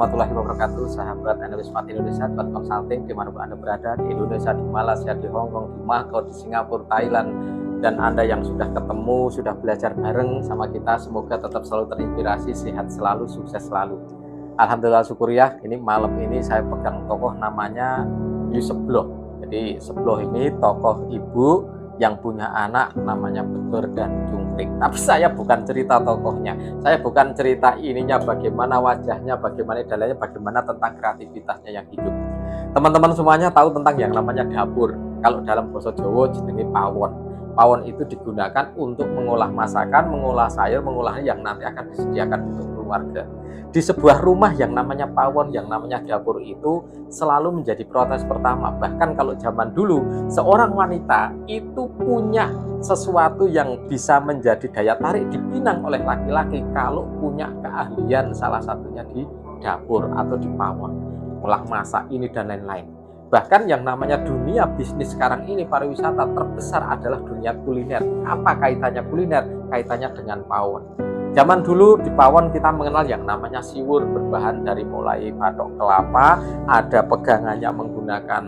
Warahmatullahi wabarakatuh, sahabat analis Smart Indonesia, buat consulting dimanapun Anda berada, di Indonesia, di Malaysia, di Hong Kong, di Macau, di Singapura, Thailand, dan Anda yang sudah ketemu, sudah belajar bareng sama kita, semoga tetap selalu terinspirasi, sehat selalu, sukses selalu. Alhamdulillah, syukur ya, ini malam ini saya pegang tokoh namanya Yusuf Bloh. Jadi Sebloh ini tokoh ibu yang punya anak namanya Betur dan Cungkring. Tapi saya bukan cerita tokohnya, saya bukan cerita ininya, bagaimana wajahnya, bagaimana dalanya, bagaimana tentang kreativitasnya yang hidup. Teman-teman semuanya tahu tentang yang namanya dapur. Kalau dalam bahasa Jawa jenenge pawon. Pawon itu digunakan untuk mengolah masakan, mengolah sayur, mengolah yang nanti akan disediakan untuk keluarga. Di sebuah rumah yang namanya pawon, yang namanya dapur itu selalu menjadi protes pertama. Bahkan kalau zaman dulu, seorang wanita itu punya sesuatu yang bisa menjadi daya tarik dipinang oleh laki-laki kalau punya keahlian salah satunya di dapur atau di pawon, olah masak ini dan lain-lain. Bahkan yang namanya dunia bisnis sekarang ini, pariwisata terbesar adalah dunia kuliner. Apa kaitannya kuliner? Kaitannya dengan pawon. Zaman dulu di pawon kita mengenal yang namanya siwur, berbahan dari mulai batok kelapa, ada pegangannya menggunakan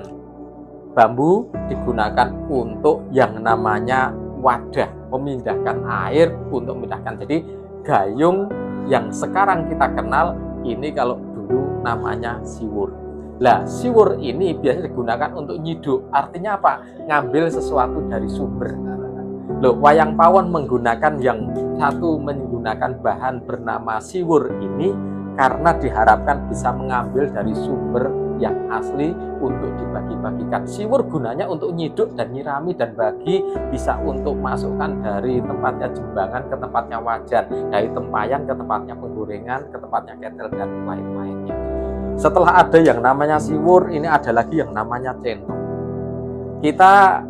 bambu, digunakan untuk yang namanya wadah, memindahkan air untuk memindahkan. Jadi gayung yang sekarang kita kenal ini kalau dulu namanya siwur. Lah, siwur ini biasanya digunakan untuk nyiduk. Artinya apa? Ngambil sesuatu dari sumber. Loh, wayang pawon menggunakan yang satu, menggunakan bahan bernama siwur ini karena diharapkan bisa mengambil dari sumber yang asli untuk dibagi-bagikan. Siwur gunanya untuk nyiduk dan nyirami dan bagi, bisa untuk masukkan dari tempatnya jembangan ke tempatnya wajan, dari tempayan ke tempatnya penggorengan, ke tempatnya ketel dan lain-lainnya. Setelah ada yang namanya siwur, ini ada lagi yang namanya centong. Kita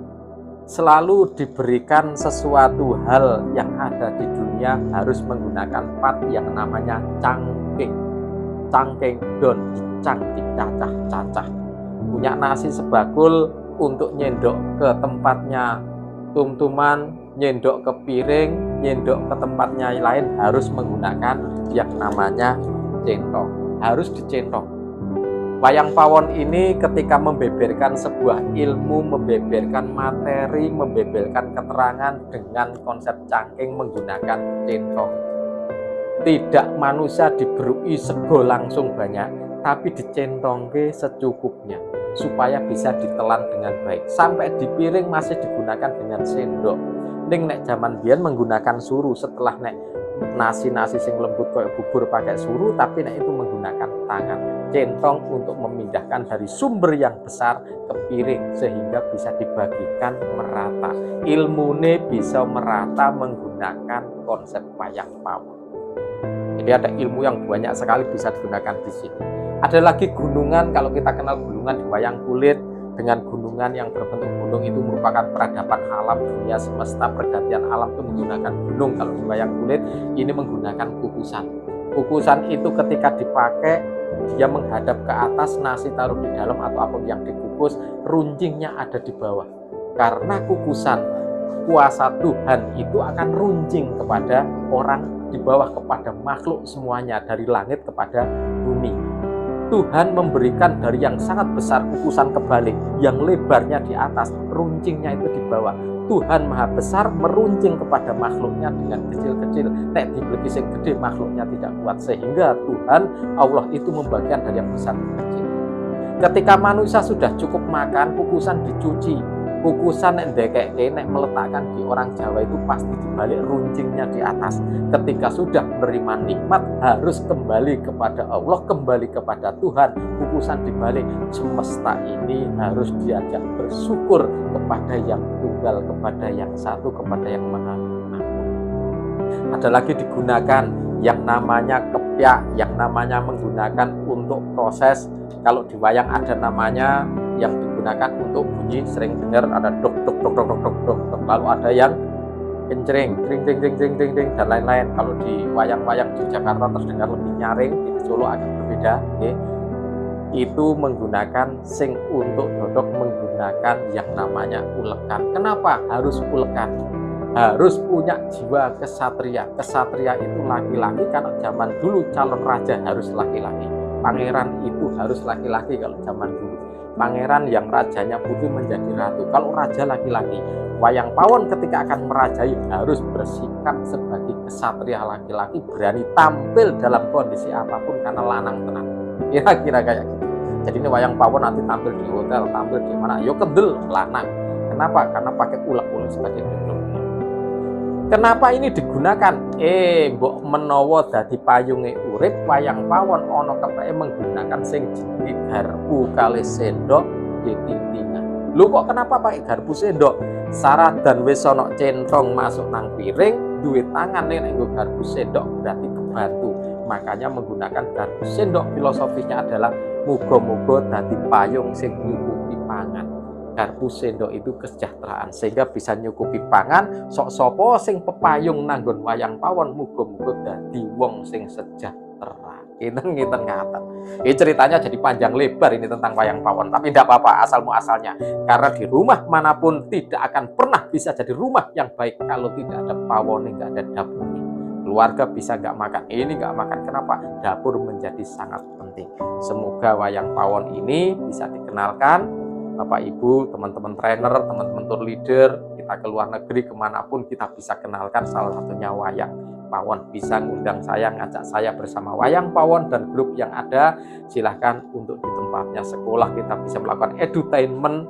selalu diberikan sesuatu hal yang ada di dunia harus menggunakan pat yang namanya cangking. Cangking don, cangking, cacah. Punya nasi sebakul untuk nyendok ke tempatnya tum-tuman, nyendok ke piring, nyendok ke tempatnya lain harus menggunakan yang namanya centong. Harus dicentong. Wayang pawon ini ketika membeberkan sebuah ilmu, membeberkan materi, membeberkan keterangan dengan konsep cangking menggunakan centong. Tidak manusia diberui sego langsung banyak, tapi dicentongke secukupnya supaya bisa ditelan dengan baik. Sampai di piring masih digunakan dengan sendok. Ning nek zaman biyen menggunakan suru, setelah nek nasi sing lembut kayak bubur pakai suru, tapi nek itu menggunakan tangan. Centong untuk memindahkan dari sumber yang besar ke piring sehingga bisa dibagikan merata. Ilmune bisa merata menggunakan konsep wayang pawon. Jadi ada ilmu yang banyak sekali bisa digunakan di sini. Ada lagi gunungan, kalau kita kenal gunungan di wayang kulit dengan gunungan yang berbentuk gunung itu merupakan peradaban alam dunia semesta, pergantian alam itu menggunakan gunung. Kalau di wayang kulit ini menggunakan kukusan. Kukusan itu ketika dipakai dia menghadap ke atas, nasi taruh di dalam atau apapun yang dikukus, runcingnya ada di bawah. Karena kukusan, kuasa Tuhan itu akan runcing kepada orang di bawah, kepada makhluk semuanya, dari langit kepada bumi. Tuhan memberikan dari yang sangat besar kukusan kebalik, yang lebarnya di atas, runcingnya itu di bawah. Tuhan Maha Besar meruncing kepada makhluknya dengan kecil-kecil. Nek dibeli sing gede makhluknya tidak kuat, sehingga Tuhan Allah itu membagikan dari yang besar ke kecil. Ketika manusia sudah cukup makan, kukusan dicuci. Kukusan nek meletakkan di orang Jawa itu pasti dibalik, runcingnya di atas. Ketika sudah menerima nikmat harus kembali kepada Allah, kembali kepada Tuhan. Kukusan dibalik, semesta ini harus diajak bersyukur kepada yang tunggal, kepada yang satu, kepada yang maha agung. Ada lagi digunakan yang namanya kepyak, yang namanya menggunakan untuk proses. Kalau di wayang ada namanya yang digunakan untuk bunyi, sering dengar ada dok dok dok dok dok dok dok, lalu ada yang kencring, dring ding ding ding ding ding dan lain-lain. Kalau di wayang-wayang di Jakarta terdengar lebih nyaring, di Solo agak berbeda. Itu menggunakan sing untuk dodok, menggunakan yang namanya ulekan. Kenapa harus ulekan? Harus punya jiwa kesatria. Kesatria itu laki-laki, karena zaman dulu calon raja harus laki-laki. pangeran itu harus laki-laki kalau zaman dulu. Pangeran yang rajanya putri menjadi ratu. Kalau raja laki-laki, wayang pawon ketika akan merajai harus bersikap sebagai kesatria laki-laki, berani tampil dalam kondisi apapun karena lanang tenan. Kira-kira kayak gitu. Jadi ini wayang pawon nanti tampil di hotel, tampil di mana, yo kendel lanang. Kenapa? Karena pakai ulek-ulek sebagai backgroundnya. Kenapa ini digunakan? Mbok menawa dadi payunge urip, wayang pawon ana kepeke menggunakan sing jenenge garpu kalih sendok ditintingan. Lho kok kenapa pakai garpu sendok? Saradan wis ana centong masuk nang piring, duwe tangan nek nggo garpu sendok berarti kebantu. Makanya menggunakan garpu sendok filosofisnya adalah muga-muga dadi payung sing nyukupi pangan. Garpu sendok itu kesejahteraan sehingga bisa nyukupi pangan. Sok sopo sing pepayung nanggon wayang pawon muga-muga dadi wong sing sejahtera. Ngiten ngaten. Ini ceritanya jadi panjang lebar ini tentang wayang pawon, tapi tidak apa-apa asal muasalnya. Karena di rumah manapun tidak akan pernah bisa jadi rumah yang baik kalau tidak ada pawon, nggak ada dapurnya. Keluarga bisa nggak makan ini, nggak makan. Kenapa? Dapur menjadi sangat penting. Semoga wayang pawon ini bisa dikenalkan Bapak Ibu, teman-teman trainer, teman-teman tour leader, kita ke luar negeri kemanapun kita bisa kenalkan salah satunya wayang pawon. Bisa ngundang saya, ngajak saya bersama wayang pawon dan grup yang ada. Silahkan untuk di tempatnya sekolah kita bisa melakukan edutainment,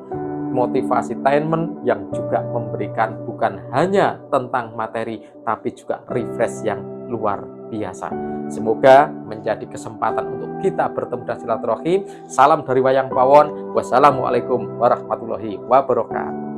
motivasi tainment yang juga memberikan bukan hanya tentang materi tapi juga refresh yang luar biasa. Semoga menjadi kesempatan untuk kita bertemu dan silaturahim. Salam dari wayang pawon. Wassalamualaikum warahmatullahi wabarakatuh.